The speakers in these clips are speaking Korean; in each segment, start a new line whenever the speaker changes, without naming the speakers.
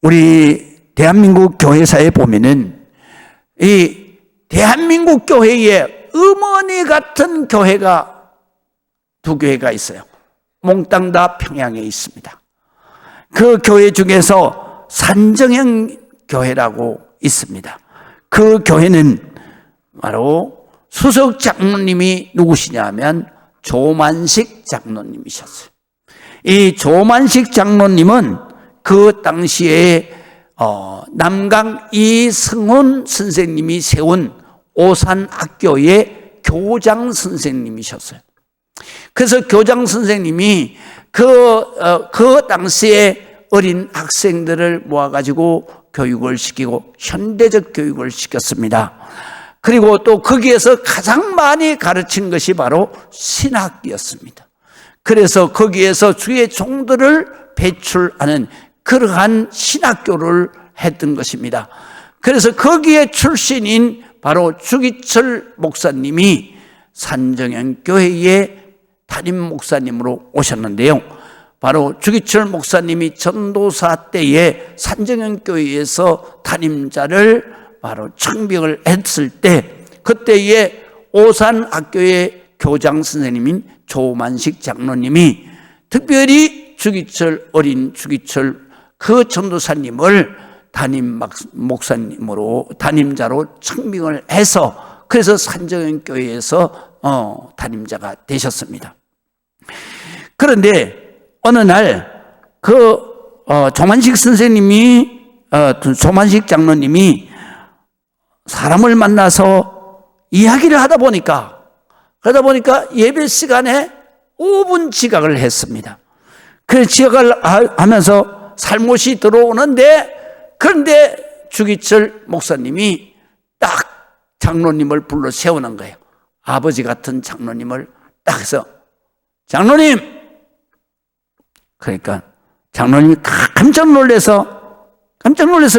우리 대한민국 교회사에 보면은 이 대한민국 교회에 어머니 같은 교회가 두 교회가 있어요. 몽땅 평양에 있습니다. 그 교회 중에서 산정형 교회라고 있습니다. 그 교회는 바로 수석 장로님이 누구시냐 하면 조만식 장로님이셨어요. 이 조만식 장로님은 그 당시에 남강 이승훈 선생님이 세운 오산학교의 교장 선생님이셨어요. 그래서 교장 선생님이 그 당시에 어린 학생들을 모아가지고 교육을 시키고 현대적 교육을 시켰습니다. 그리고 또 거기에서 가장 많이 가르친 것이 바로 신학이었습니다. 그래서 거기에서 주의 종들을 배출하는 그러한 신학교를 했던 것입니다. 그래서 거기에 출신인 바로 주기철 목사님이 산정형 교회의 담임 목사님으로 오셨는데요. 바로 주기철 목사님이 전도사 때에 산정형 교회에서 담임자를 바로 청빙을 했을 때 그때에 오산학교의 교장 선생님인 조만식 장로님이 특별히 어린 주기철 그 전도사님을 담임 목사님으로 담임자로 청빙을 해서 그래서 산정형 교회에서 담임자가 되셨습니다. 그런데 어느 날 조만식 선생님이 조만식 장로님이 사람을 만나서 이야기를 하다 보니까 예배 시간에 5분 지각을 했습니다. 그래서 지각을 하면서 살못이 들어오는데 그런데 주기철 목사님이 딱 장로님을 불러 세우는 거예요. 아버지 같은 장로님을 딱 해서 장로님! 그러니까 장로님이 깜짝 놀라서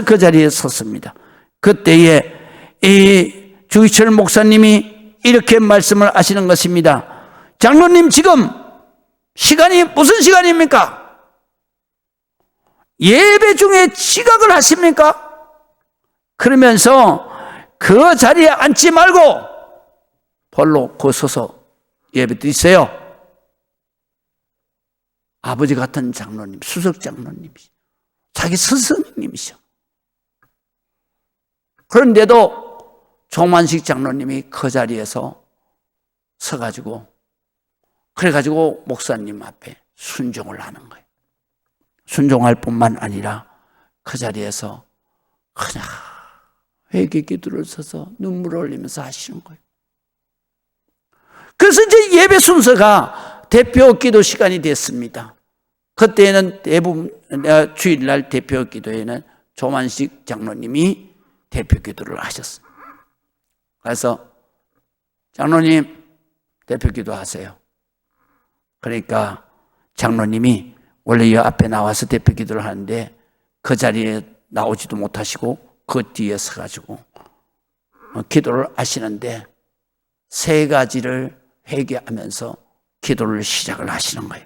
그 자리에 섰습니다. 그때에 이 주기철 목사님이 이렇게 말씀을 하시는 것입니다. 장로님 지금 시간이 무슨 시간입니까? 예배 중에 지각을 하십니까? 그러면서 그 자리에 앉지 말고 벌로 서서 예배 드리세요. 아버지 같은 장로님, 수석 장로님이시죠. 자기 스승님이시죠. 그런데도 조만식 장로님이 그 자리에서 서가지고 그래가지고 목사님 앞에 순종을 하는 거예요. 순종할 뿐만 아니라 그 자리에서 그냥 회개 기도를 서서 눈물을 흘리면서 하시는 거예요. 그래서 이제 예배 순서가 대표 기도 시간이 됐습니다. 그때는 대부분 주일날 대표 기도에는 조만식 장로님이 대표 기도를 하셨습니다. 그래서 장로님 대표 기도하세요. 그러니까 장로님이 원래 이 앞에 나와서 대표 기도를 하는데 그 자리에 나오지도 못하시고 그 뒤에 서가지고 기도를 하시는데 세 가지를 회개하면서 기도를 시작을 하시는 거예요.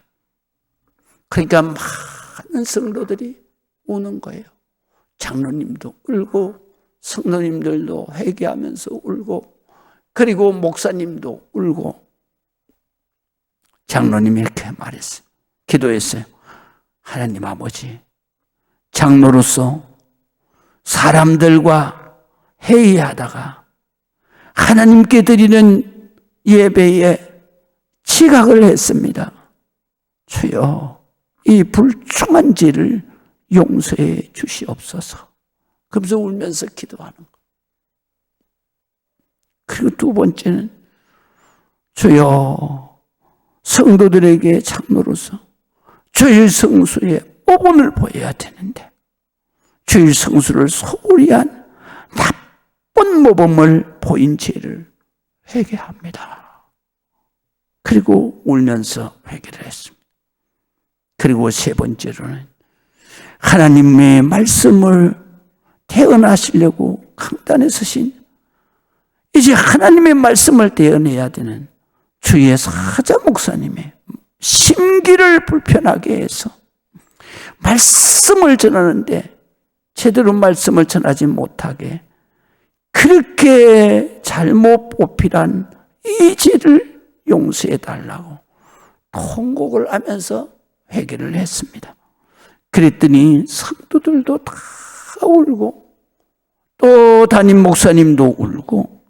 그러니까 많은 성도들이 우는 거예요. 장로님도 울고 성도님들도 회개하면서 울고 그리고 목사님도 울고 장로님이 이렇게 말했어요. 기도했어요. 하나님 아버지, 장로로서 사람들과 회의하다가 하나님께 드리는 예배에 지각을 했습니다. 주여, 이 불충한 죄를 용서해 주시옵소서. 그러면서 울면서 기도하는 거예요. 그리고 두 번째는 주여, 성도들에게 장로로서 주일 성수에 모범을 보여야 되는데 주일 성수를 소홀히 한 나쁜 모범을 보인 죄를 회개합니다. 그리고 울면서 회개를 했습니다. 그리고 세 번째로는 하나님의 말씀을 대언하시려고 강단에 서신 이제 하나님의 말씀을 대언해야 되는 주의 사자 목사님의 심기를 불편하게 해서 말씀을 전하는데 제대로 말씀을 전하지 못하게 그렇게 잘못 뽑히란 이 죄를 용서해 달라고 통곡을 하면서 회개를 했습니다. 그랬더니 성도들도 다 울고 또 담임 목사님도 울고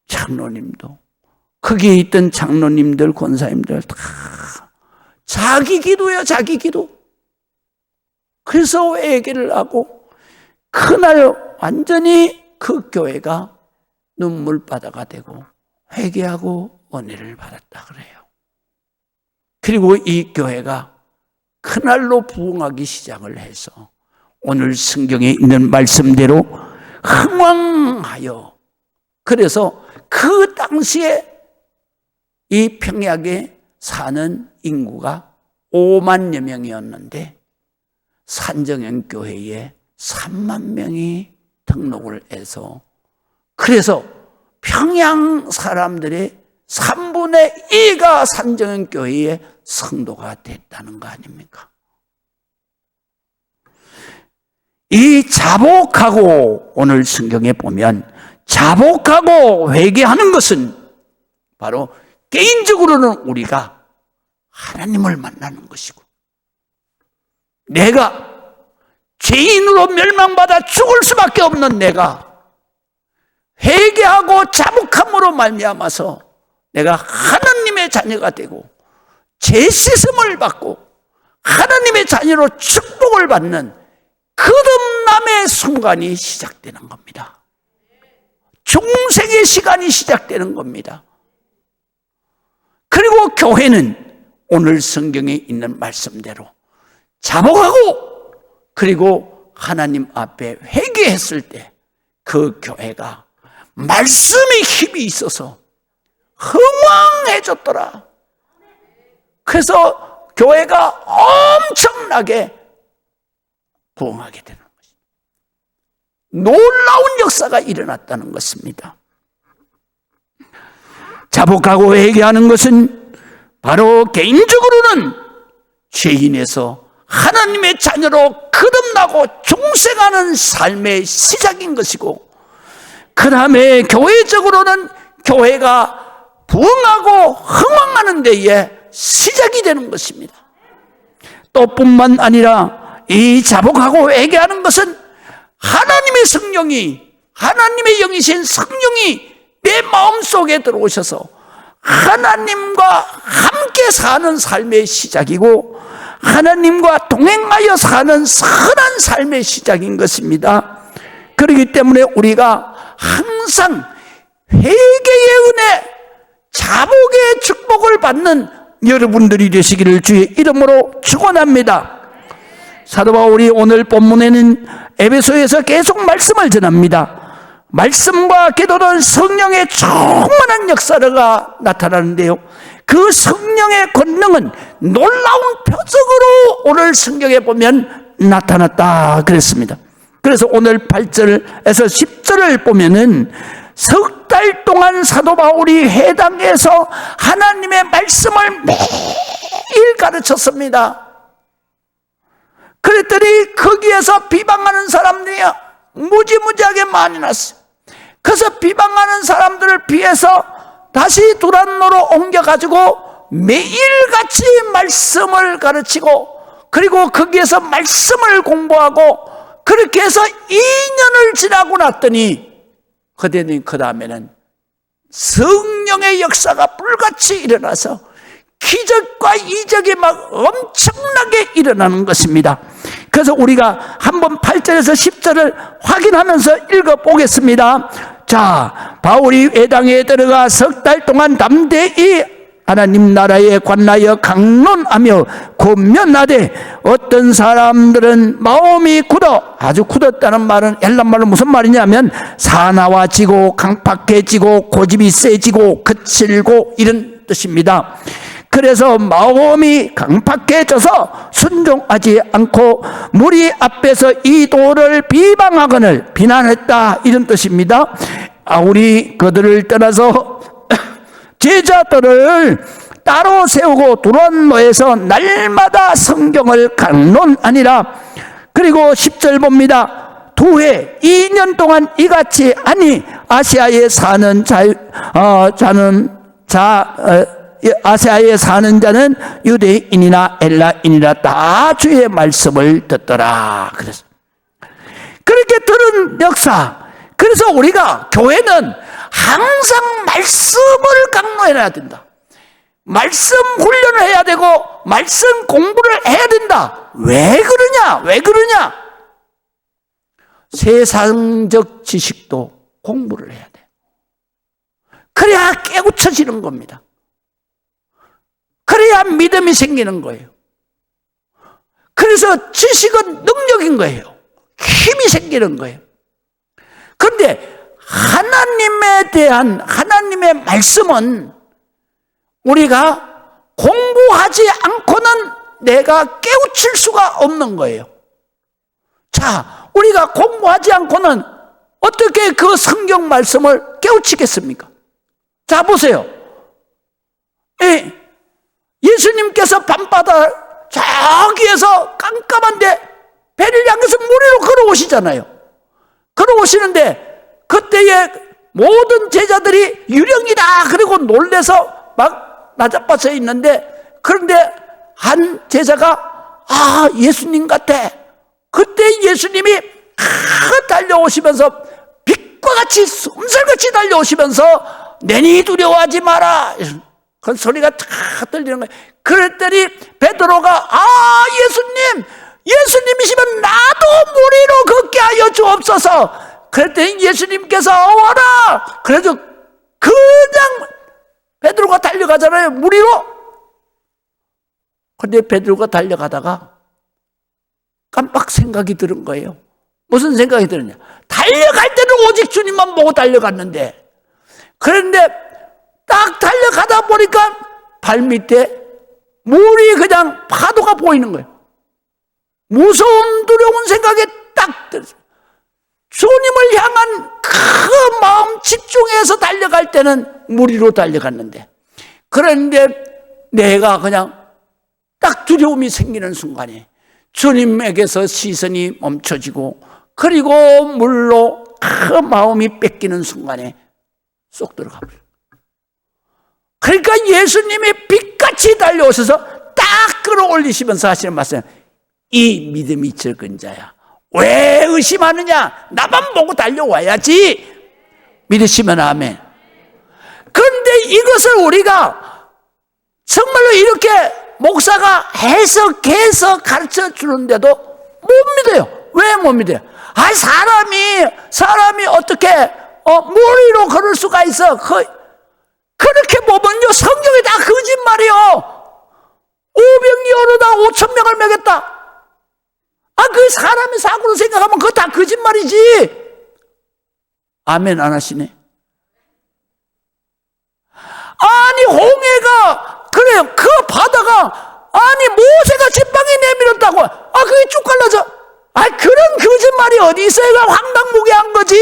장로님도 거기에 있던 장로님들 권사님들 다 자기 기도야 자기 기도. 그래서 회개를 하고 그날 완전히 그 교회가 눈물바다가 되고 회개하고 은혜를 받았다 그래요. 그리고 이 교회가 그날로 부흥하기 시작을 해서 오늘 성경에 있는 말씀대로 흥왕하여 그래서 그 당시에 이 평양에 사는 인구가 5만여 명이었는데 산정현 교회에 3만 명이 등록을 해서 그래서 평양 사람들의 3분의 2가 산정현 교회의 성도가 됐다는 거 아닙니까? 이 자복하고 오늘 성경에 보면 자복하고 회개하는 것은 바로 개인적으로는 우리가 하나님을 만나는 것이고 내가 죄인으로 멸망받아 죽을 수밖에 없는 내가 회개하고 자복함으로 말미암아서 내가 하나님의 자녀가 되고 죄 씻음을 받고 하나님의 자녀로 축복을 받는 거듭남의 순간이 시작되는 겁니다. 중생의 시간이 시작되는 겁니다. 그리고 교회는 오늘 성경에 있는 말씀대로 자복하고 그리고 하나님 앞에 회개했을 때 그 교회가 말씀의 힘이 있어서 흥왕해졌더라. 그래서 교회가 엄청나게 부흥하게 되는 것입니다. 놀라운 역사가 일어났다는 것입니다. 자복하고 회개하는 것은 바로 개인적으로는 죄인에서 하나님의 자녀로 거듭나고 중생하는 삶의 시작인 것이고 그 다음에 교회적으로는 교회가 부흥하고 흥왕하는 데에 시작이 되는 것입니다. 또 뿐만 아니라 이 자복하고 회개하는 것은 하나님의 성령이 하나님의 영이신 성령이 내 마음속에 들어오셔서 하나님과 함께 사는 삶의 시작이고 하나님과 동행하여 사는 선한 삶의 시작인 것입니다. 그렇기 때문에 우리가 항상 회개의 은혜, 자복의 축복을 받는 여러분들이 되시기를 주의 이름으로 축원합니다. 사도 바울이 오늘 본문에는 에베소에서 계속 말씀을 전합니다. 말씀과 기도는 성령의 충만한 역사가 나타나는데요. 그 성령의 권능은 놀라운 표적으로 오늘 성경에 보면 나타났다 그랬습니다. 그래서 오늘 8절에서 10절을 보면은 석 달 동안 사도 바울이 회당에서 하나님의 말씀을 매일 가르쳤습니다. 그랬더니 거기에서 비방하는 사람들이 무지무지하게 많이 났어요. 그래서 비방하는 사람들을 피해서 다시 두란노로 옮겨가지고 매일같이 말씀을 가르치고 그리고 거기에서 말씀을 공부하고 그렇게 해서 2년을 지나고 났더니 그 다음에는 성령의 역사가 불같이 일어나서 기적과 이적이 막 엄청나게 일어나는 것입니다. 그래서 우리가 한번 8절에서 10절을 확인하면서 읽어보겠습니다. 자, 바울이 회당에 들어가 석 달 동안 담대히 하나님 나라에 관하여 강론하며 권면하되 어떤 사람들은 마음이 굳어, 아주 굳었다는 말은 헬란말로 무슨 말이냐면 사나워지고 강팍해지고 고집이 세지고 거칠고 이런 뜻입니다. 그래서 마음이 강팍해져서 순종하지 않고 무리 앞에서 이 도를 비방하거늘 비난했다 이런 뜻입니다. 우리 그들을 떠나서 제자들을 따로 세우고 두란노에서 날마다 성경을 강론하니라. 그리고 10절 봅니다. 두 해 2년 동안 이같이 하니 아시아에 사는 아시아에 사는 자는 유대인이나 엘라인이나 다 주의 말씀을 듣더라. 그래서 그렇게 들은 역사. 그래서 우리가 교회는 항상 말씀을 강론해야 된다. 말씀 훈련을 해야 되고 말씀 공부를 해야 된다. 왜 그러냐? 세상적 지식도 공부를 해야 돼. 그래야 깨우쳐지는 겁니다. 그래야 믿음이 생기는 거예요. 그래서 지식은 능력인 거예요. 힘이 생기는 거예요. 그런데 하나님에 대한 하나님의 말씀은 우리가 공부하지 않고는 내가 깨우칠 수가 없는 거예요. 자, 우리가 공부하지 않고는 어떻게 그 성경 말씀을 깨우치겠습니까? 자, 보세요. 예수님께서 밤바다 저기에서 깜깜한데 배를 향해서 물 위로 걸어오시잖아요. 걸어오시는데 그때에 모든 제자들이 유령이다 그리고 놀래서 막 나자빠져 있는데, 그런데 한 제자가 예수님 같아. 그때 예수님이 달려오시면서 빛과 같이 솜살같이 달려오시면서 내니 두려워하지 마라 그 소리가 탁 들리는 거예요. 그랬더니 베드로가 예수님이시면 나도 물 위로 걷게 하여 주옵소서. 그랬더니 예수님께서 와라. 그래서 그냥 베드로가 달려가잖아요, 물 위로. 그런데 베드로가 달려가다가 깜빡 생각이 들은 거예요. 무슨 생각이 드느냐? 달려갈 때는 오직 주님만 보고 달려갔는데, 그런데 딱 달려가다 보니까 발밑에 물이 그냥 파도가 보이는 거예요. 무서운 두려운 생각에 딱 들었어요. 주님을 향한 그 마음 집중해서 달려갈 때는 물 위로 달려갔는데, 그런데 내가 그냥 딱 두려움이 생기는 순간에 주님에게서 시선이 멈춰지고, 그리고 물로 그 마음이 뺏기는 순간에 쏙 들어가 버려요. 그러니까 예수님이 빛같이 달려오셔서 딱 끌어올리시면서 하시는 말씀, 이 믿음이 적은 자야, 왜 의심하느냐? 나만 보고 달려와야지. 믿으시면 아멘. 그런데 이것을 우리가 정말로 이렇게 목사가 해석해서 가르쳐 주는데도 못 믿어요. 왜 못 믿어요? 사람이 어떻게 물 위로 걸을 수가 있어? 그렇게 보면요, 성경이 다 거짓말이요. 500이 어느다 5,000명을 먹였다. 그 사람이 사고로 생각하면 그거 다 거짓말이지. 아멘 안 하시네. 홍해가, 그래요, 그 바다가, 모세가 제빵에 내밀었다고, 그게 쭉 갈라져. 그런 거짓말이 어디 있어요? 황당무계한 거지.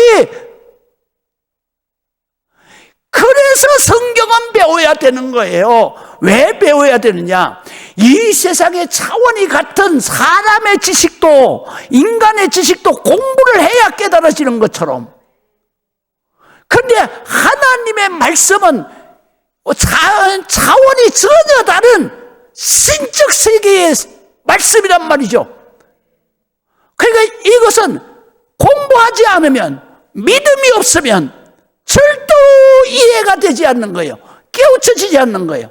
그래서 성경은 배워야 되는 거예요. 왜 배워야 되느냐? 이 세상의 차원이 같은 사람의 지식도, 인간의 지식도 공부를 해야 깨달아지는 것처럼, 그런데 하나님의 말씀은 차원이 전혀 다른 신적 세계의 말씀이란 말이죠. 그러니까 이것은 공부하지 않으면, 믿음이 없으면 절대 이해가 되지 않는 거예요. 깨우쳐지지 않는 거예요.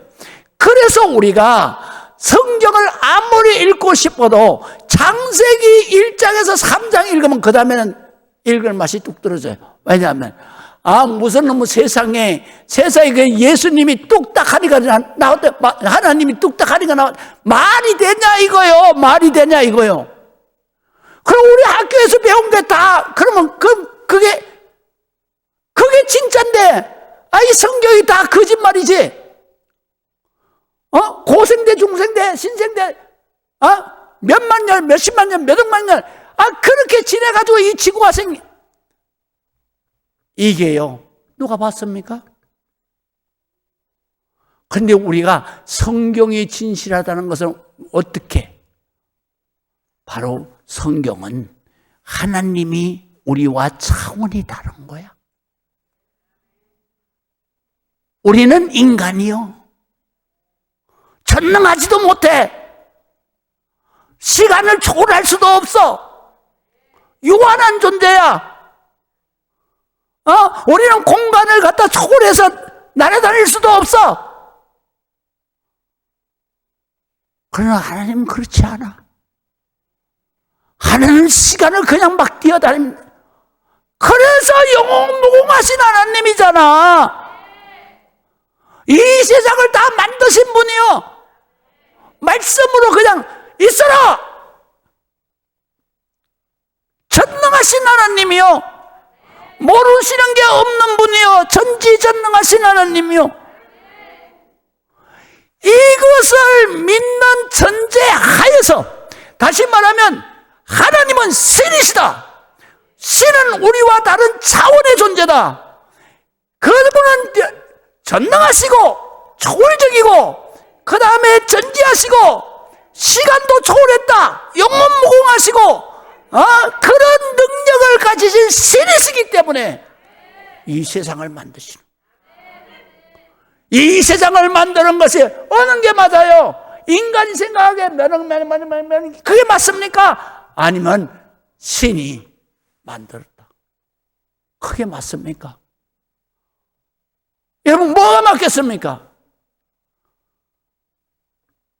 그래서 우리가 성경을 아무리 읽고 싶어도 창세기 1장에서 3장 읽으면 그 다음에는 읽을 맛이 뚝 떨어져요. 왜냐하면 무슨 놈의 세상에 그 예수님이 뚝딱하니까 나왔다, 하나님이 뚝딱하니까 말이 되냐 이거요. 말이 되냐 이거요. 그럼 우리 학교에서 배운 게 다, 그러면 그게 진짜인데, 이 성경이 다 거짓말이지. 고생대, 중생대, 신생대, 몇만 년, 몇십만 년, 몇억만 년, 그렇게 지내가지고 이 지구가 이게요, 누가 봤습니까? 그런데 우리가 성경이 진실하다는 것은 어떻게? 바로 성경은 하나님이 우리와 차원이 다른 거야. 우리는 인간이요. 전능하지도 못해. 시간을 초월할 수도 없어. 유한한 존재야. 우리는 공간을 갖다 초월해서 날아다닐 수도 없어. 그러나 하나님은 그렇지 않아. 하나님은 시간을 그냥 막 뛰어다닙니다. 그래서 영원무궁하신 하나님이잖아. 이 세상을 다 만드신 분이요. 말씀으로 그냥 있어라. 전능하신 하나님이요. 모르시는 게 없는 분이요. 전지전능하신 하나님이요. 이것을 믿는 전제하에서, 다시 말하면 하나님은 신이시다. 신은 우리와 다른 차원의 존재다. 그분은 전능하시고 초월적이고 그 다음에 전지하시고 시간도 초월했다. 영원무궁하시고 그런 능력을 가지신 신이시기 때문에 이 세상을 만드시는, 이 세상을 만드는 것이 어느 게 맞아요? 인간이 생각하기에 그게 맞습니까? 아니면 신이 만들었다. 그게 맞습니까? 여러분, 뭐가 맞겠습니까?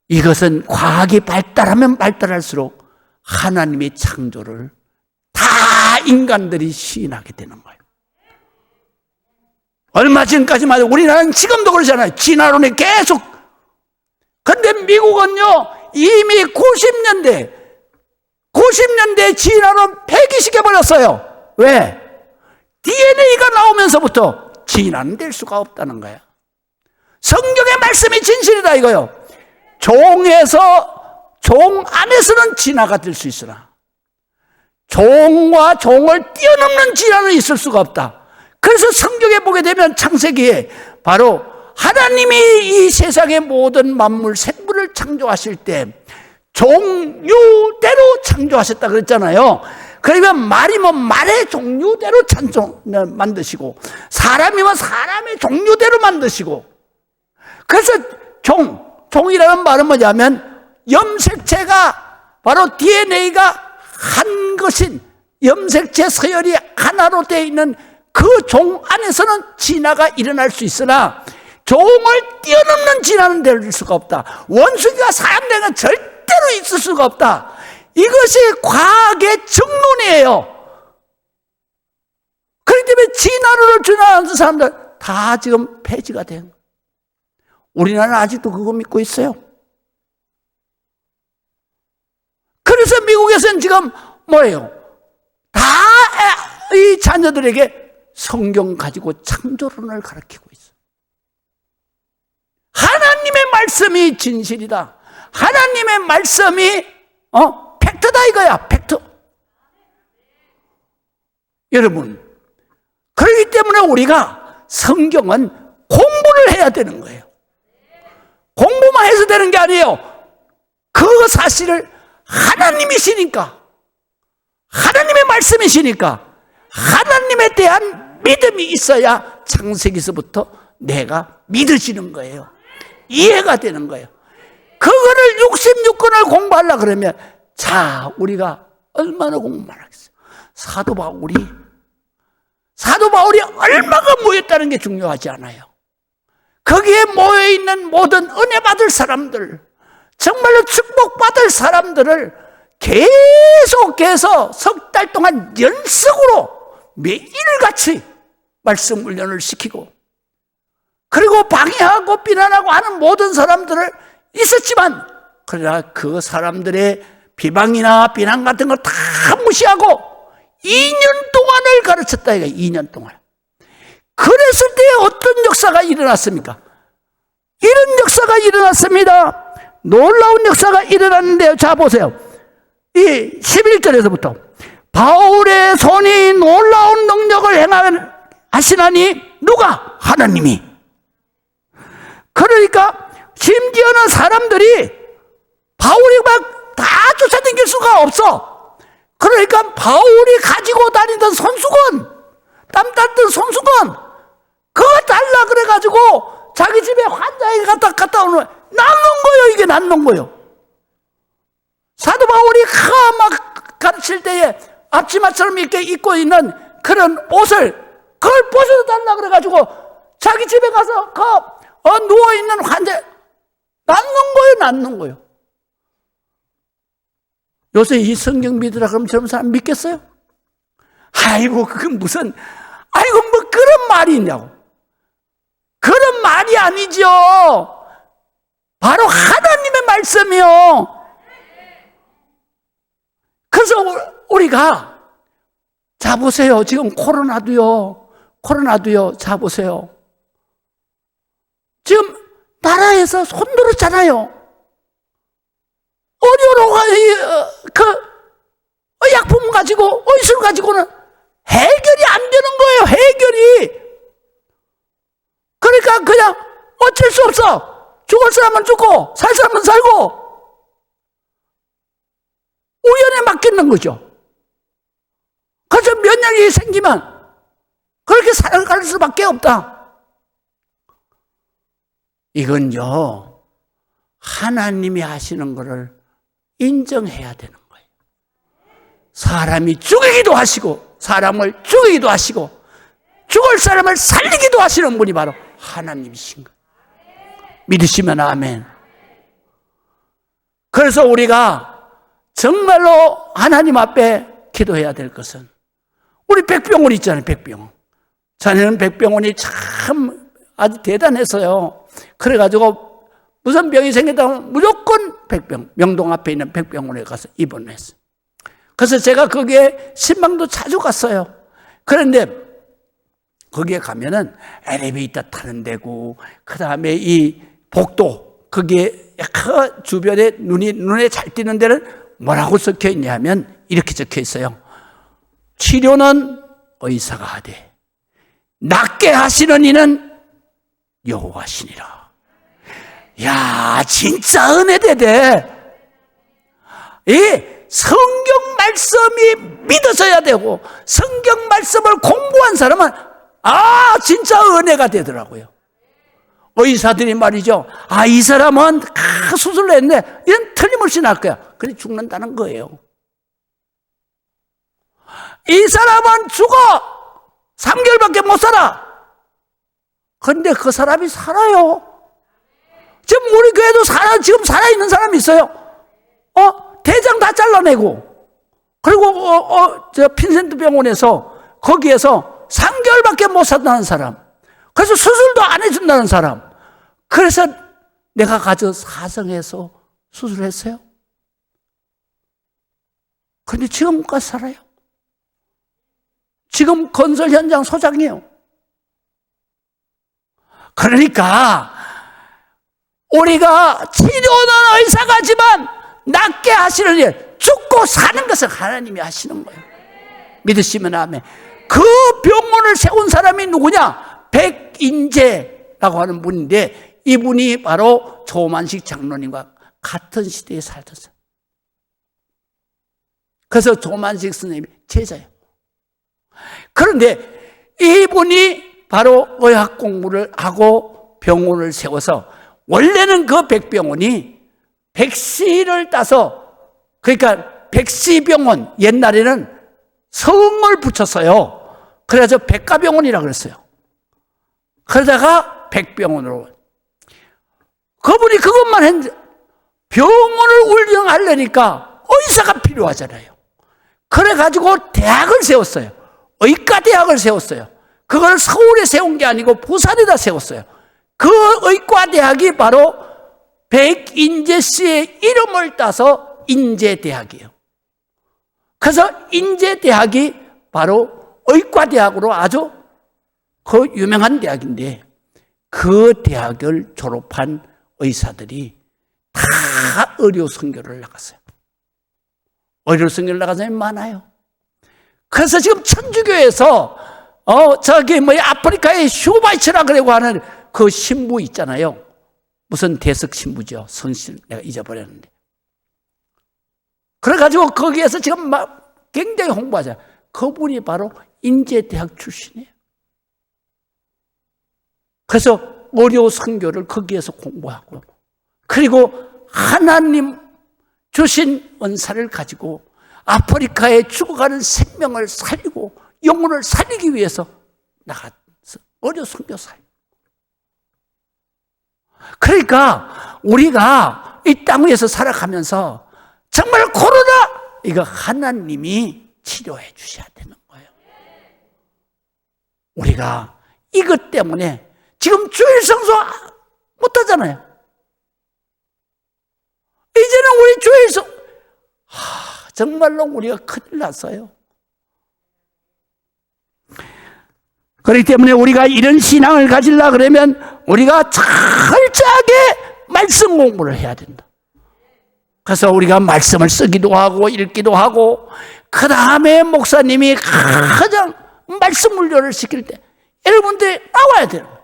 이것은 과학이 발달하면 발달할수록 하나님의 창조를 다 인간들이 시인하게 되는 거예요. 얼마 전까지만 해도 우리나라는 지금도 그러잖아요. 진화론이 계속. 근데 미국은요, 이미 90년대 진화론 폐기시켜버렸어요. 왜? DNA가 나오면서부터 진화는 될 수가 없다는 거야. 성경의 말씀이 진실이다 이거요. 종 안에서는 진화가 될 수 있으나 종과 종을 뛰어넘는 진화는 있을 수가 없다. 그래서 성경에 보게 되면 창세기에 바로 하나님이 이 세상의 모든 만물 생물을 창조하실 때 종류대로 창조하셨다 그랬잖아요. 그러면 말이면 말의 종류대로 만드시고, 사람이면 사람의 종류대로 만드시고. 그래서 종이라는 말은 뭐냐면 염색체가 바로 DNA가 한 것인, 염색체 서열이 하나로 되어 있는 그 종 안에서는 진화가 일어날 수 있으나 종을 뛰어넘는 진화는 될 수가 없다. 원숭이가 사람 되는 건 절대로 있을 수가 없다. 이것이 과학의 정론이에요. 그렇기 때문에 진화론을 주장하는 사람들 다 지금 폐지가 된 거예요. 우리나라는 아직도 그거 믿고 있어요. 그래서 미국에서는 지금 뭐예요? 다 이 자녀들에게 성경 가지고 창조론을 가르치고 있어요. 하나님의 말씀이 진실이다. 하나님의 말씀이 팩트다 이거야. 팩트. 여러분, 그렇기 때문에 우리가 성경은 공부를 해야 되는 거예요. 공부만 해서 되는 게 아니에요. 그 사실을 하나님이시니까, 하나님의 말씀이시니까 하나님에 대한 믿음이 있어야 창세기서부터 내가 믿어지는 거예요. 이해가 되는 거예요. 그거를 66권을 공부하려고 그러면, 자, 우리가 얼마나 공부만 하겠어요. 사도 바울이 얼마가 모였다는 게 중요하지 않아요. 거기에 모여있는 모든 은혜 받을 사람들, 정말로 축복받을 사람들을 계속해서 석 달 동안 연속으로 매일같이 말씀 훈련을 시키고, 그리고 방해하고 비난하고 하는 모든 사람들을 있었지만, 그러나 그 사람들의 비방이나 비난 같은 걸 다 무시하고 2년 동안을 가르쳤다 이거야. 2년 동안. 그랬을 때 어떤 역사가 일어났습니까? 이런 역사가 일어났습니다. 놀라운 역사가 일어났는데요. 자, 보세요. 이 11절에서부터 바울의 손이 놀라운 능력을 행하시나니 누가? 하나님이. 그러니까 심지어는 사람들이 바울이 막 다 쫓아다닐 수가 없어. 그러니까 바울이 가지고 다니던 손수건, 땀 닦던 손수건, 그거 달라 그래가지고 자기 집에 환자에게 갔다 오는 거예요. 남는 거예요. 이게 남는 거예요. 사도 바울이 막 가르칠 때에 앞치마처럼 이렇게 입고 있는 그런 옷을 그걸 벗어서 달라 그래가지고 자기 집에 가서 누워있는 환자 남는 거예요. 요새 이 성경 믿으라 그러면 저런 사람 믿겠어요? 아이고 그건 무슨 뭐 그런 말이 있냐고. 그런 말이 아니죠. 바로 하나님의 말씀이요. 그래서 우리가 자 보세요. 지금 코로나도요. 자 보세요. 지금 나라에서 손들었잖아요. 의료로 약품 가지고 의술 가지고는 해결이 안 되는 거예요. 해결이. 그러니까 그냥 어쩔 수 없어. 죽을 사람은 죽고 살 사람은 살고 우연에 맡기는 거죠. 그래서 면역력이 생기면 그렇게 살아갈 수밖에 없다. 이건요, 하나님이 하시는 것을 인정해야 되는 거예요. 사람이 죽이기도 하시고 사람을 죽이기도 하시고 죽을 사람을 살리기도 하시는 분이 바로 하나님이신 거예요. 믿으시면 아멘. 그래서 우리가 정말로 하나님 앞에 기도해야 될 것은, 우리 백병원 있잖아요. 백병원. 자네는 백병원이 참 아주 대단했어요. 그래가지고 무슨 병이 생겼다면 무조건 명동 앞에 있는 백병원에 가서 입원했어요. 그래서 제가 거기에 신방도 자주 갔어요. 그런데 거기에 가면은 엘리베이터 타는 데고, 그 다음에 이 복도, 거기에 그 주변에 눈에 잘 띄는 데는 뭐라고 적혀 있냐 하면 이렇게 적혀 있어요. 치료는 의사가 하되 낫게 하시는 이는 여호와시니라. 야, 진짜 은혜되대. 이 성경 말씀이 믿어져야 되고, 성경 말씀을 공부한 사람은 진짜 은혜가 되더라고요. 의사들이 말이죠. 이 사람은 수술을 했네. 이건 틀림없이 날 거야. 그래 죽는다는 거예요. 이 사람은 죽어. 3개월밖에 못 살아. 그런데 그 사람이 살아요. 지금 우리 교회도 지금 살아있는 사람이 있어요. 대장 다 잘라내고, 그리고 저 핀센트 병원에서 거기에서 3개월밖에 못 산다는 사람, 그래서 수술도 안 해준다는 사람, 그래서 내가 가서 사성해서 수술했어요. 그런데 지금까지 살아요. 지금 건설 현장 소장이에요. 그러니까 우리가 치료는 의사가 하지만 낫게 하시는 일, 죽고 사는 것은 하나님이 하시는 거예요. 믿으시면 아멘. 그 병원을 세운 사람이 누구냐? 백인재라고 하는 분인데, 이분이 바로 조만식 장로님과 같은 시대에 살던 사람. 그래서 조만식 스님이 제자예요. 그런데 이분이 바로 의학 공부를 하고 병원을 세워서, 원래는 그 백병원이 백시를 따서, 그러니까 백시병원, 옛날에는 성을 붙였어요. 그래서 백가병원이라고 그랬어요. 그러다가 백병원으로. 그분이 그것만 했는데, 병원을 운영하려니까 의사가 필요하잖아요. 그래가지고 대학을 세웠어요. 의과대학을 세웠어요. 그걸 서울에 세운 게 아니고 부산에다 세웠어요. 그 의과대학이 바로 백인재 씨의 이름을 따서 인재대학이에요. 그래서 인재대학이 바로 의과대학으로 아주 그 유명한 대학인데, 그 대학을 졸업한 의사들이 다 의료 선교를 나갔어요. 의료 선교를 나간 사람이 많아요. 그래서 지금 천주교에서 아프리카의 슈바이처라 그러고 하는 그 신부 있잖아요. 무슨 대석 신부죠. 성실 내가 잊어버렸는데. 그래가지고 거기에서 지금 막 굉장히 홍보하자. 그분이 바로 인제대학 출신이에요. 그래서 어려운 선교를 거기에서 공부하고, 그리고 하나님 주신 은사를 가지고 아프리카에 죽어가는 생명을 살리고 영혼을 살리기 위해서 나갔어. 어려운 선교사예요. 그러니까 우리가 이 땅 위에서 살아가면서 정말 코로나 이거 하나님이 치료해 주셔야 되는 거예요. 우리가 이것 때문에 지금 주일 성수 못 하잖아요. 이제는 우리 주일 성수 정말로 우리가 큰일 났어요. 그렇기 때문에 우리가 이런 신앙을 가지려 그러면 우리가 철저하게 말씀 공부를 해야 된다. 그래서 우리가 말씀을 쓰기도 하고 읽기도 하고, 그 다음에 목사님이 가장 말씀 훈련을 시킬 때 여러분들이 나와야 돼요.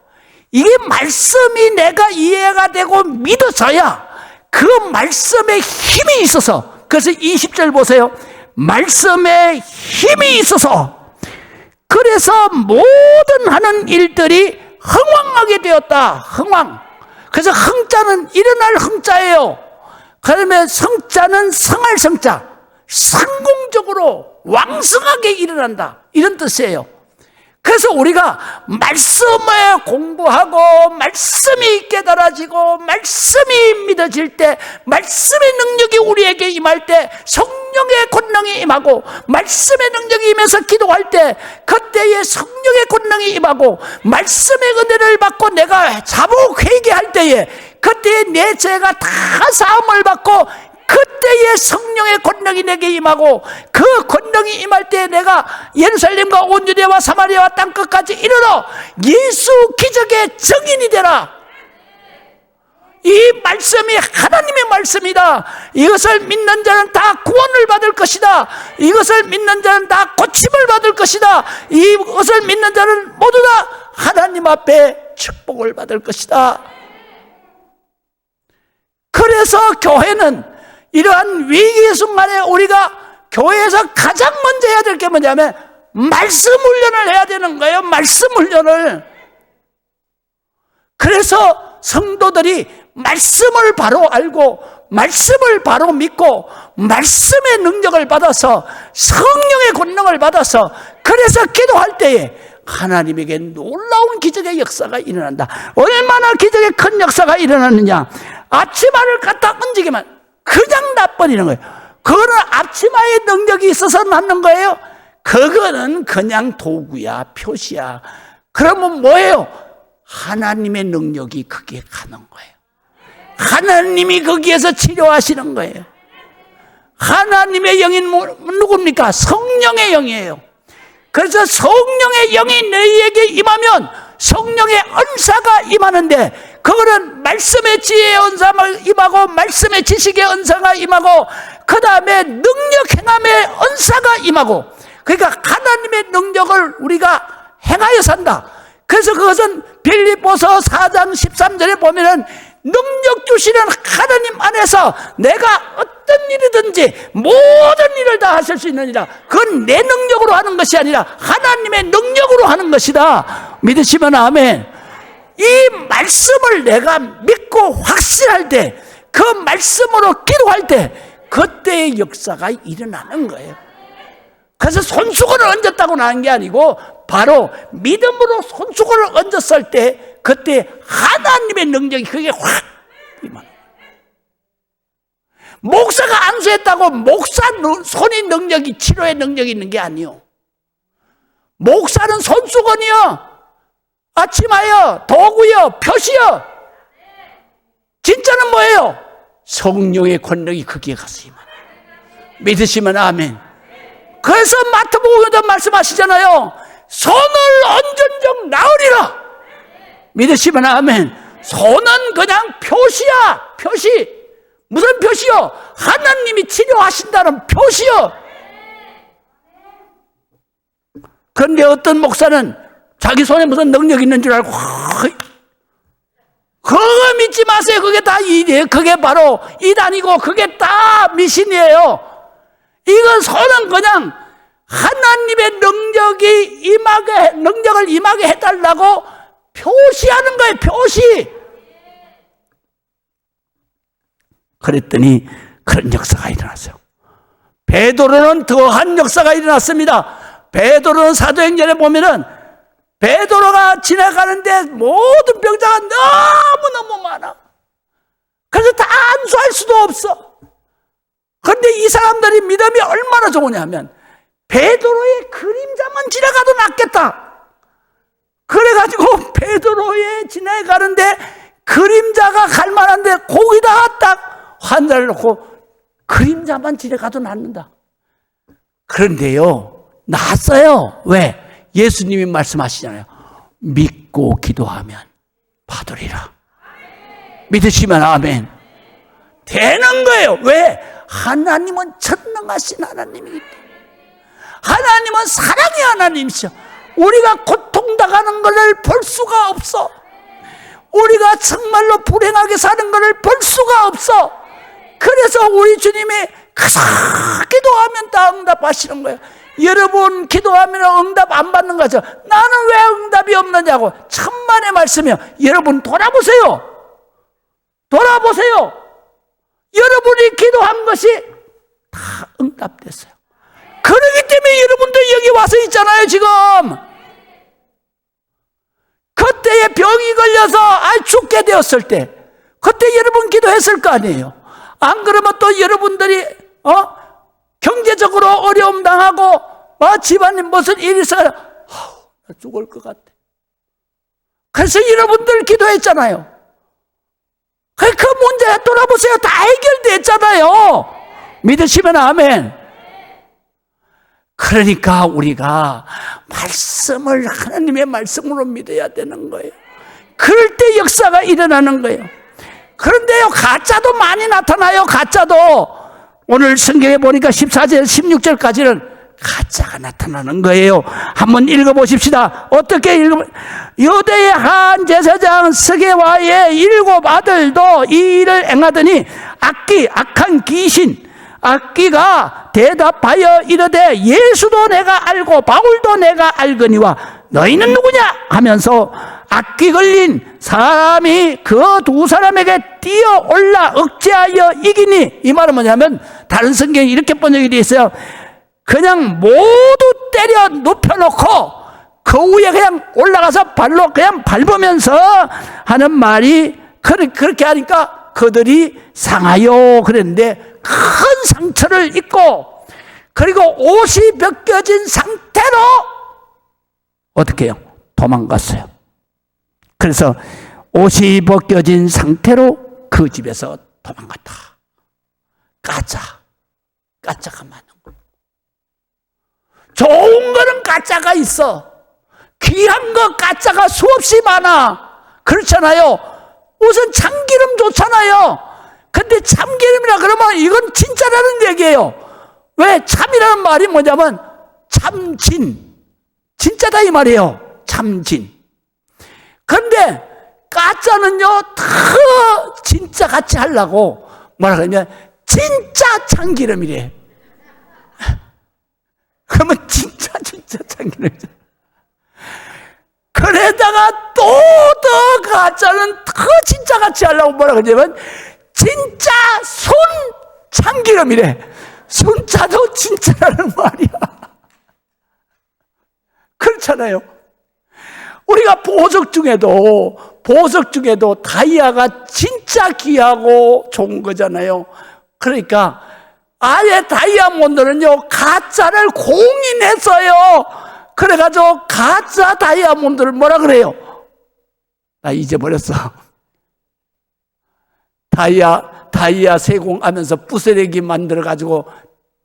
이게 말씀이 내가 이해가 되고 믿어져야 그 말씀에 힘이 있어서, 그래서 20절 보세요. 말씀에 힘이 있어서 그래서 모든 하는 일들이 흥왕하게 되었다. 흥왕. 그래서 흥자는 일어날 흥자예요. 그러면 성자는 성할 성자, 성공적으로 왕성하게 일어난다, 이런 뜻이에요. 그래서 우리가 말씀을 공부하고 말씀이 깨달아지고 말씀이 믿어질 때, 말씀의 능력이 우리에게 임할 때, 성령의 권능이 임하고 말씀의 능력이 임해서 기도할 때 그때에 성령의 권능이 임하고 말씀의 은혜를 받고 내가 자복 회개할 때에 그때에 내 죄가 다 사함을 받고 그때에 성령의 권능이 내게 임하고, 그 권능이 임할 때 내가 예루살렘과 온 유대와 사마리아와 땅끝까지 이르러 예수 기적의 증인이 되라. 이 말씀이 하나님의 말씀이다. 이것을 믿는 자는 다 구원을 받을 것이다. 이것을 믿는 자는 다 고침을 받을 것이다. 이것을 믿는 자는 모두 다 하나님 앞에 축복을 받을 것이다. 그래서 교회는 이러한 위기의 순간에 우리가 교회에서 가장 먼저 해야 될 게 뭐냐면 말씀 훈련을 해야 되는 거예요. 말씀 훈련을. 그래서 성도들이 말씀을 바로 알고 말씀을 바로 믿고 말씀의 능력을 받아서 성령의 권능을 받아서, 그래서 기도할 때에 하나님에게 놀라운 기적의 역사가 일어난다. 얼마나 기적의 큰 역사가 일어나느냐. 앞치마를 갖다 얹기만 그냥 놔버리는 거예요. 그거는 앞치마의 능력이 있어서 낫는 거예요? 그거는 그냥 도구야, 표시야. 그러면 뭐예요? 하나님의 능력이 거기에 가는 거예요. 하나님이 거기에서 치료하시는 거예요. 하나님의 영이 누굽니까? 성령의 영이에요. 그래서 성령의 영이 너희에게 임하면 성령의 은사가 임하는데, 그거는 말씀의 지혜의 은사가 임하고 말씀의 지식의 은사가 임하고 그 다음에 능력 행함의 은사가 임하고, 그러니까 하나님의 능력을 우리가 행하여 산다. 그래서 그것은 빌립보서 4장 13절에 보면은 능력 주시는 하나님 안에서 내가 어떤 일이든지 모든 일을 다 하실 수 있느니라. 그건 내 능력으로 하는 것이 아니라 하나님의 능력으로 하는 것이다. 믿으시면 아멘. 이 말씀을 내가 믿고 확신할 때, 그 말씀으로 기도할 때 그때의 역사가 일어나는 거예요. 그래서 손수건을 얹었다고 나는 게 아니고 바로 믿음으로 손수건을 얹었을 때 그때 하나님의 능력이 그게 확 임하는 거예요. 목사가 안수했다고 목사 손이 능력이, 치료의 능력이 있는 게 아니요. 목사는 손수건이요, 아침하여, 도구요, 표시요. 진짜는 뭐예요? 성령의 권능이 거기에 가서 임하는 거예요. 믿으시면 아멘. 그래서 마태복음에도 말씀하시잖아요. 손을 얹은 적 나으리라. 믿으시면 아멘. 손은 그냥 표시야, 표시. 무슨 표시요? 하나님이 치료하신다는 표시요. 그런데 어떤 목사는 자기 손에 무슨 능력이 있는 줄 알고 그거 믿지 마세요. 그게 다 일이에요. 그게 바로 이단이고 그게 다 미신이에요. 이건 손은 그냥 하나님의 능력을 임하게 해달라고 표시하는 거예요. 표시. 그랬더니 그런 역사가 일어났어요. 베드로는 더한 역사가 일어났습니다. 베드로는 사도행전에 보면은 베드로가 지나가는데 모든 병자가 너무너무 많아. 그래서 다 안수할 수도 없어. 그런데 이 사람들이 믿음이 얼마나 좋으냐 하면 베드로의 그림자만 지나가도 낫겠다. 그래가지고 베드로에 지나가는데 그림자가 갈 만한데 거기다가 딱 환자를 놓고 그림자만 지나가도 낫는다. 그런데요, 낫어요. 왜? 예수님이 말씀하시잖아요. 믿고 기도하면 받으리라. 믿으시면 아멘. 되는 거예요. 왜? 하나님은 전능하신 하나님이기 때문에. 하나님은 사랑의 하나님이시죠. 우리가 고통당하는 것을 볼 수가 없어. 우리가 정말로 불행하게 사는 것을 볼 수가 없어. 그래서 우리 주님이 기도하면 다 응답하시는 거예요. 여러분 기도하면 응답 안 받는 거죠. 나는 왜 응답이 없느냐고. 천만의 말씀이요. 여러분 돌아보세요. 돌아보세요. 여러분이 기도한 것이 다 응답됐어요. 그러기 때문에 여러분도 여기 와서 있잖아요. 지금 그때에 병이 걸려서 죽게 되었을 때 그때 여러분 기도했을 거 아니에요. 안 그러면 또 여러분들이 경제적으로 어려움 당하고 집안에 무슨 일이 있어 나 죽을 것 같아. 그래서 여러분들 기도했잖아요. 그 문제 돌아보세요. 다 해결됐잖아요. 믿으시면 아멘. 그러니까 우리가 말씀을 하나님의 말씀으로 믿어야 되는 거예요. 그럴 때 역사가 일어나는 거예요. 그런데요, 가짜도 많이 나타나요. 가짜도. 오늘 성경에 보니까 14절 16절까지는 가짜가 나타나는 거예요. 한번 읽어보십시다. 어떻게 유대의 한 제사장 스게와의 7 아들도 이 일을 행하더니 악한 귀신 악기가 대답하여 이르되 예수도 내가 알고 바울도 내가 알거니와 너희는 누구냐 하면서 악기 걸린 사람이 그 2 사람에게 뛰어올라 억제하여 이기니. 이 말은 뭐냐면 다른 성경에 이렇게 번역이 되어 있어요. 그냥 모두 때려 눕혀놓고 그 위에 그냥 올라가서 발로 그냥 밟으면서 하는 말이 그렇게 하니까 그들이 상하여 그랬는데 큰 상처를 입고 그리고 옷이 벗겨진 상태로 어떻게 해요? 도망갔어요. 그래서 옷이 벗겨진 상태로 그 집에서 도망갔다. 가짜가 많은 거예요. 좋은 거는 가짜가 있어. 귀한 거 가짜가 수없이 많아. 그렇잖아요. 우선 참기름 좋잖아요. 근데 참기름이라 그러면 이건 진짜라는 얘기예요. 왜? 참이라는 말이 뭐냐면 참진, 진짜다 이 말이에요. 참진. 그런데 가짜는요 더 진짜 같이 하려고 뭐라 그러면 진짜 참기름이래. 그러면 진짜 참기름이죠. 그러다가 또 더 가짜는 더 진짜 같이 하려고 뭐라 그러냐면 진짜 손 참기름이래. 손자도 진짜라는 말이야. 그렇잖아요. 우리가 보석 중에도 다이아가 진짜 귀하고 좋은 거잖아요. 그러니까 아예 다이아몬드는요 가짜를 공인했어요. 그래가지고 가짜 다이아몬드를 뭐라 그래요? 나 잊어버렸어. 다이아 세공하면서 부스레기 만들어가지고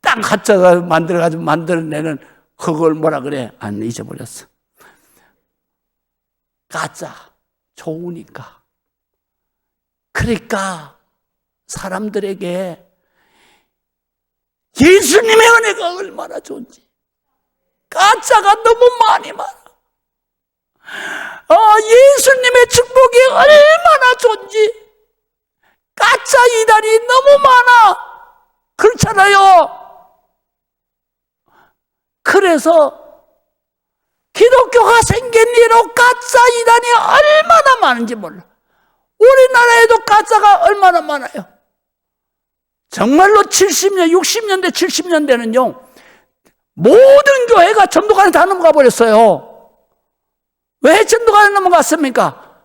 딱 가짜가 만들어가지고 만들어내는 그걸 뭐라 그래? 안 잊어버렸어. 가짜 좋으니까. 그러니까 사람들에게 예수님의 은혜가 얼마나 좋은지 가짜가 너무 많이 많아. 예수님의 축복이 얼마나 좋은지. 가짜 이단이 너무 많아. 그렇잖아요. 그래서 기독교가 생긴 이후로 가짜 이단이 얼마나 많은지 몰라. 우리나라에도 가짜가 얼마나 많아요. 정말로 70년, 60년대, 70년대는요, 모든 교회가 전도관에 다 넘어가 버렸어요. 왜 전도관에 넘어갔습니까?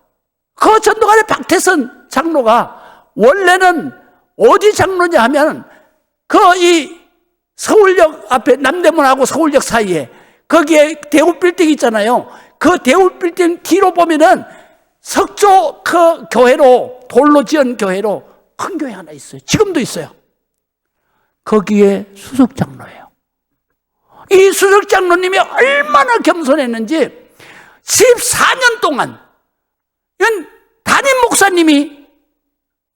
그 전도관의 박태선 장로가 원래는 어디 장로냐 하면 이 서울역 앞에 남대문하고 서울역 사이에 거기에 대우빌딩 있잖아요. 그 대우빌딩 뒤로 보면은 석조 그 교회로 돌로 지은 교회로 큰 교회 하나 있어요. 지금도 있어요. 거기에 수석 장로예요. 이 수석 장로님이 얼마나 겸손했는지 14년 동안 담임 목사님이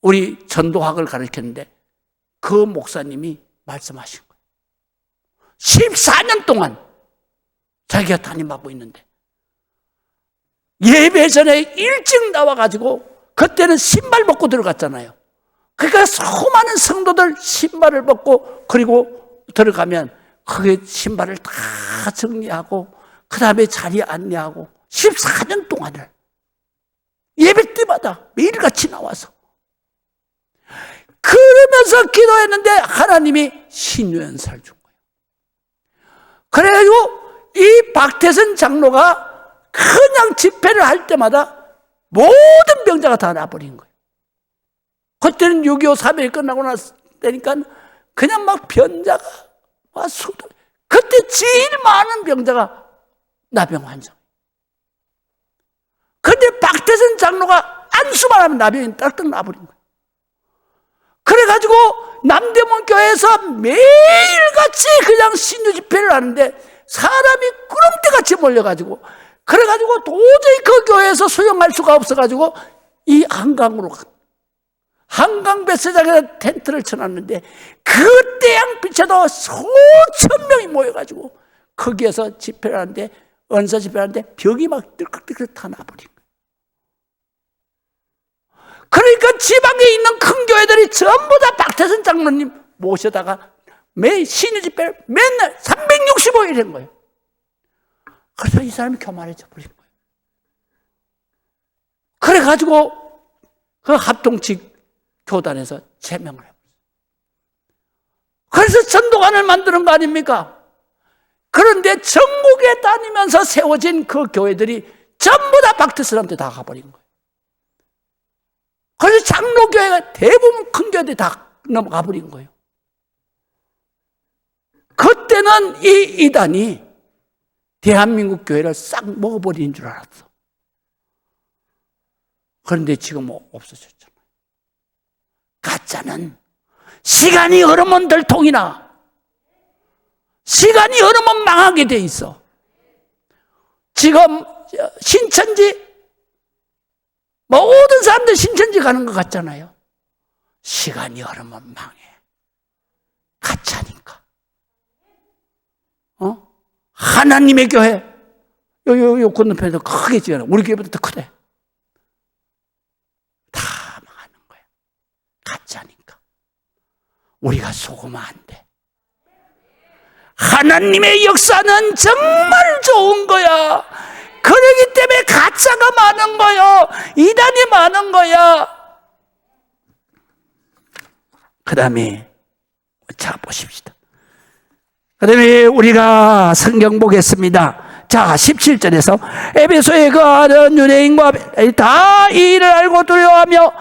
우리 전도학을 가르쳤는데 그 목사님이 말씀하신 거예요. 14년 동안 자기가 담임하고 있는데 예배 전에 일찍 나와가지고 그때는 신발 벗고 들어갔잖아요. 그러니까 수많은 성도들 신발을 벗고 그리고 들어가면 그게 신발을 다 정리하고 그 다음에 자리에 안내하고 14년 동안을 예배 때마다 매일같이 나와서 그러면서 기도했는데 하나님이 신유연사를 준 거예요. 그래가지고 이 박태선 장로가 그냥 집회를 할 때마다 모든 병자가 다 나버린 거예요. 그때는 6.25 3.1 끝나고 났다니까 그냥 막 병자가 막 수도. 그때 제일 많은 병자가 나병 환자. 근데 박태선 장로가 안수만 하면 나병이 딱딱 나버린 거예요. 그래가지고 남대문 교회에서 매일같이 그냥 신유 집회를 하는데 사람이 구름대같이 몰려가지고 그래가지고 도저히 그 교회에서 수용할 수가 없어가지고 이 한강으로 한강 배수장에다 텐트를 쳐놨는데 그 태양빛에도 수천 명이 모여가지고 거기에서 집회를 하는데 은사 집회를 하는데 벽이 막 뜰깍뜰깍 다 나버린 거예요. 그러니까 지방에 있는 큰 교회들이 전부 다 박태선 장로님 모셔다가 매 신유 집회를 맨날 365일 한 거예요. 그래서 이 사람이 교만해져 버린 거예요. 그래가지고 그 합동직 교단에서 제명을 해버렸어요. 그래서 전도관을 만드는 거 아닙니까? 그런데 전국에 다니면서 세워진 그 교회들이 전부 다 박태선한테 다 가버린 거예요. 그래서 장로교회가 대부분 큰 교회들이 다 넘어가 버린 거예요. 그때는 이 이단이 대한민국 교회를 싹 먹어버린 줄 알았어. 그런데 지금 없어졌잖아요. 가짜는 시간이 흐르면 들통이나 시간이 흐르면 망하게 돼 있어. 지금 신천지 모든 사람들 신천지 가는 것 같잖아요. 시간이 흐르면 망해. 가짜니까. 하나님의 교회 요 건너편에도 크게 지어놔. 우리 교회보다 더 크대. 다 망하는 거야. 가짜니까. 우리가 속으면 안 돼. 하나님의 역사는 정말 좋은 거야. 그러기 때문에 가짜가 많은 거예요. 이단이 많은 거야. 그 다음에 자 보십시다. 그 다음에 우리가 성경 보겠습니다. 자 17절에서 에베소에 거하는 유대인과 다 이 일을 알고 두려워하며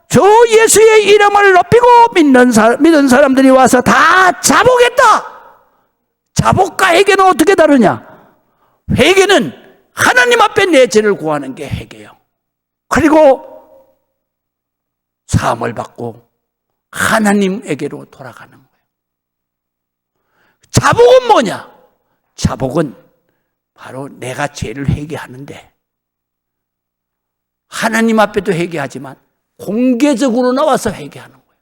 주 예수의 이름을 높이고 믿는 사람들이 와서 다 자복했다. 자복과 회개는 어떻게 다르냐? 회개는 하나님 앞에 내 죄를 구하는 게 회개예요. 그리고 사함을 받고 하나님에게로 돌아가는 거예요. 자복은 뭐냐? 자복은 바로 내가 죄를 회개하는데 하나님 앞에도 회개하지만 공개적으로 나와서 회개하는 거예요.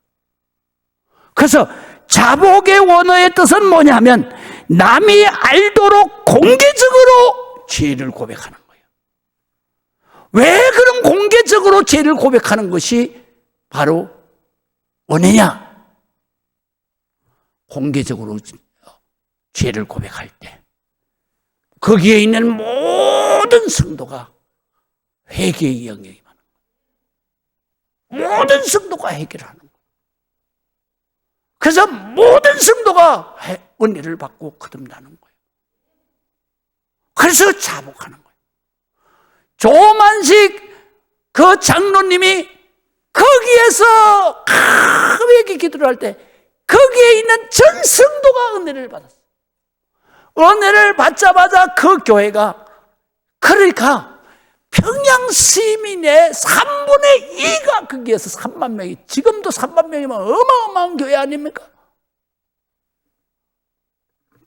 그래서 자복의 원어의 뜻은 뭐냐면 남이 알도록 공개적으로 죄를 고백하는 거예요. 왜 그런 공개적으로 죄를 고백하는 것이 바로 은혜냐? 공개적으로 죄를 고백할 때 거기에 있는 모든 성도가 회개의 영역이 많은 거예요. 모든 성도가 회개를 하는 거예요. 그래서 모든 성도가 은혜를 받고 거듭나는 거예요. 그래서 자복하는 거예요. 조만식 그 장로님이 거기에서 회개 기도를 할 때 거기에 있는 전 성도가 은혜를 받았어요. 은혜를 받자마자 그 교회가, 그러니까 평양 시민의 3분의 2가 거기에서 3만 명이, 지금도 3만 명이면 어마어마한 교회 아닙니까?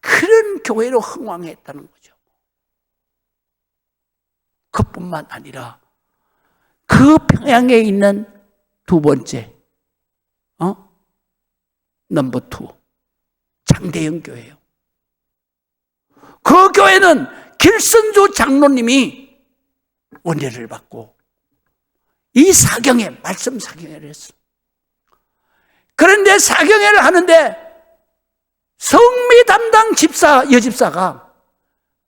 그런 교회로 흥왕했다는 거죠. 그뿐만 아니라 그 평양에 있는 두 번째 넘버 2 장대영 교회예요. 그 교회는 길선주 장로님이 은혜를 받고 이 사경회, 말씀 사경회를 했어요. 그런데 사경회를 하는데 성미 담당 집사, 여집사가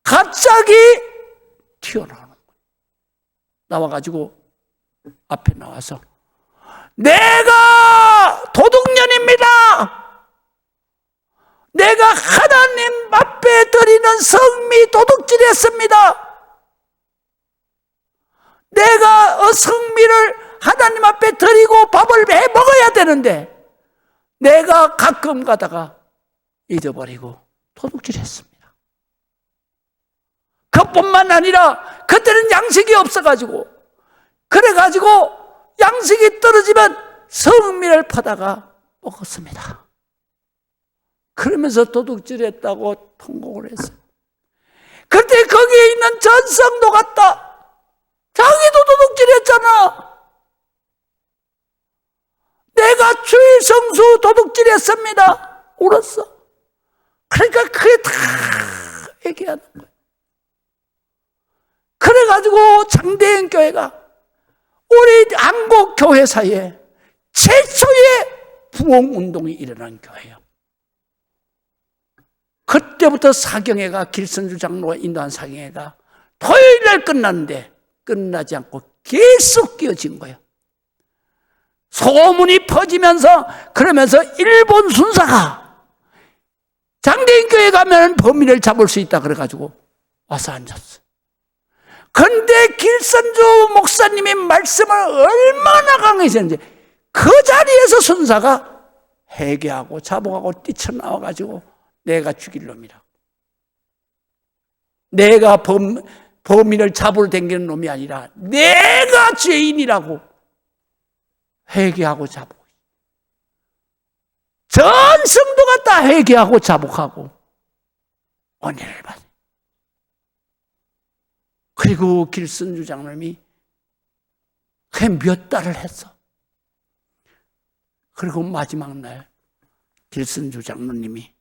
갑자기 튀어나오는 거예요. 나와가지고 앞에 나와서 내가 도둑년입니다. 내가 하나님 앞에 드리는 성미 도둑질했습니다. 내가 성미를 하나님 앞에 드리고 밥을 해 먹어야 되는데 내가 가끔 가다가 잊어버리고 도둑질했습니다. 그뿐만 아니라 그때는 양식이 없어가지고, 그래가지고 양식이 떨어지면 성미를 파다가 먹었습니다. 그러면서 도둑질했다고 통곡을 했어요. 그때 거기에 있는 전성도 갔다. 자기도 도둑질했잖아. 내가 주일 성수 도둑질했습니다. 울었어. 그러니까 그게 다 얘기하는 거예요. 그래가지고 장대현 교회가 우리 한국 교회 사이에 최초의 부흥운동이 일어난 교회예요. 그때부터 사경회가, 길선주 장로가 인도한 사경회가 토요일날 끝났는데 끝나지 않고 계속 이어진 거예요. 소문이 퍼지면서, 그러면서 일본 순사가 장대인 교회 가면 범인을 잡을 수 있다 그래가지고 와서 앉았어. 그런데 길선주 목사님의 말씀을 얼마나 강해졌는지 그 자리에서 순사가 회개하고 자복하고 뛰쳐나와가지고 내가 죽일 놈이라, 내가 범인을 잡으러 다니는 놈이 아니라 내가 죄인이라고 회개하고 자복. 전 성도가 다 회개하고 자복하고 은혜를 받아요. 그리고 길선주 장로님이 그게 몇 달을 했어. 그리고 마지막 날 길선주 장로님이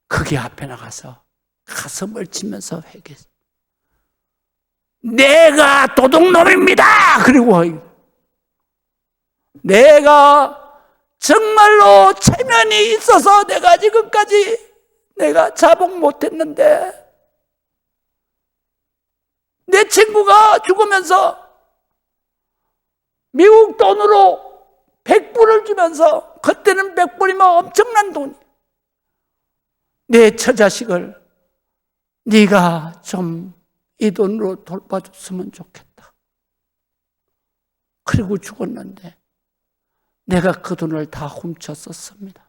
거기 앞에 나가서 가슴을 치면서 회개했어. 내가 도둑놈입니다. 그리고 내가 정말로 체면이 있어서 내가 지금까지 내가 자복 못했는데, 내 친구가 죽으면서 미국 돈으로 100불을 주면서, 그때는 100불이면 엄청난 돈이, 내 처자식을 네가 좀 이 돈으로 돌봐줬으면 좋겠다. 그리고 죽었는데 내가 그 돈을 다 훔쳤었습니다.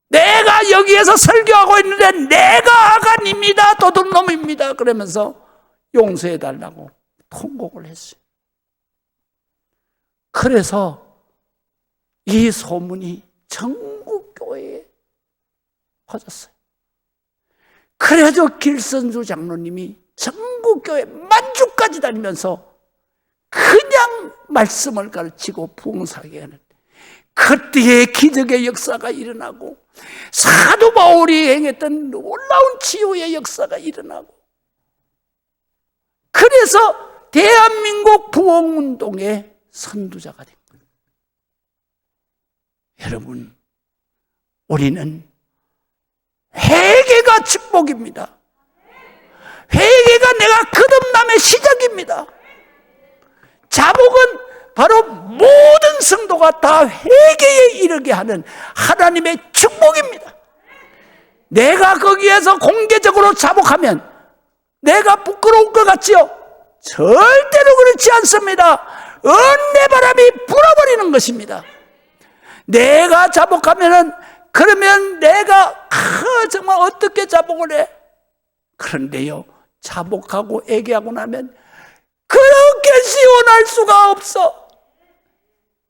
내가 여기에서 설교하고 있는데 내가 아간입니다. 도둑놈입니다. 그러면서 용서해달라고 통곡을 했어요. 그래서 이 소문이 전국 교회에 퍼졌어요. 그래서 길선주 장로님이 전국 교회 만주까지 다니면서 그냥 말씀을 가르치고 부흥사게 하는, 그때의 기적의 역사가 일어나고 사도 바울이 행했던 놀라운 치유의 역사가 일어나고, 그래서 대한민국 부흥운동의 선두자가 된 거예요. 여러분, 우리는 회개가 축복입니다. 회개가 내가 거듭남의 시작입니다. 자복은 바로 모든 성도가 다 회개에 이르게 하는 하나님의 축복입니다. 내가 거기에서 공개적으로 자복하면 내가 부끄러울 것 같지요? 절대로 그렇지 않습니다. 은혜 바람이 불어버리는 것입니다. 내가 자복하면은 그러면 내가 정말 어떻게 자복을 해? 그런데요, 자복하고 회개하고 나면 그렇게 시원할 수가 없어.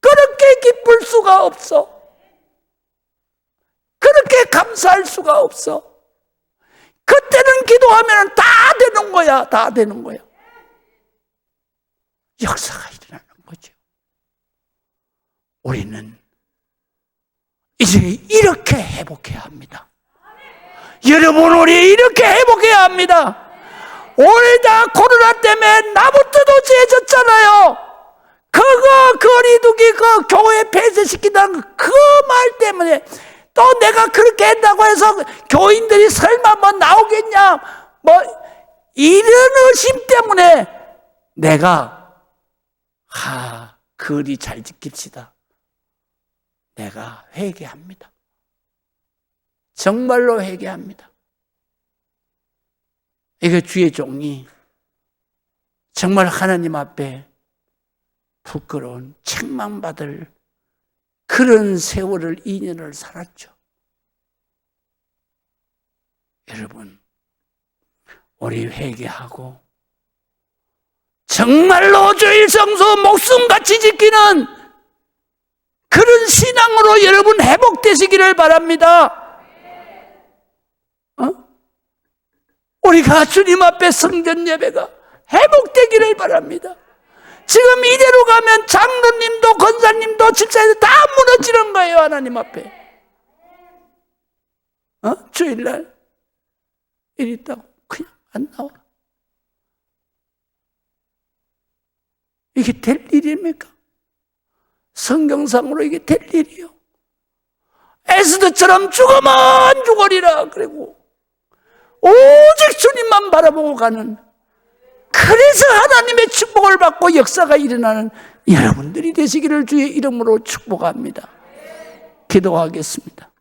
그렇게 기쁠 수가 없어. 그렇게 감사할 수가 없어. 그때는 기도하면 다 되는 거야. 다 되는 거야. 역사가 일어나는 거죠. 우리는 이제 이렇게 회복해야 합니다. 여러분, 우리 이렇게 회복해야 합니다. 오늘 다 코로나 때문에 나부터도 죄졌잖아요. 그거 거리두기 그 교회 폐쇄시킨다는 그 말 때문에 또 내가 그렇게 한다고 해서 교인들이 설마 뭐 나오겠냐 뭐 이런 의심 때문에 내가 거리 잘 지킵시다. 내가 회개합니다. 정말로 회개합니다. 이게 주의 종이 정말 하나님 앞에 부끄러운 책망받을 그런 세월을 2년을 살았죠. 여러분, 우리 회개하고 정말로 주일 성수 목숨같이 지키는 그런 신앙으로 여러분 회복되시기를 바랍니다. 우리가 주님 앞에 성전 예배가 회복되기를 바랍니다. 지금 이대로 가면 장로님도 권사님도 집사님도 다 무너지는 거예요. 하나님 앞에. 주일날 일 있다고 그냥 안 나와. 이게 될 일입니까? 성경상으로 이게 될 일이요. 에스더처럼 죽으면 죽으리라 그리고 오직 주님만 바라보고 가는, 그래서 하나님의 축복을 받고 역사가 일어나는 여러분들이 되시기를 주의 이름으로 축복합니다. 기도하겠습니다.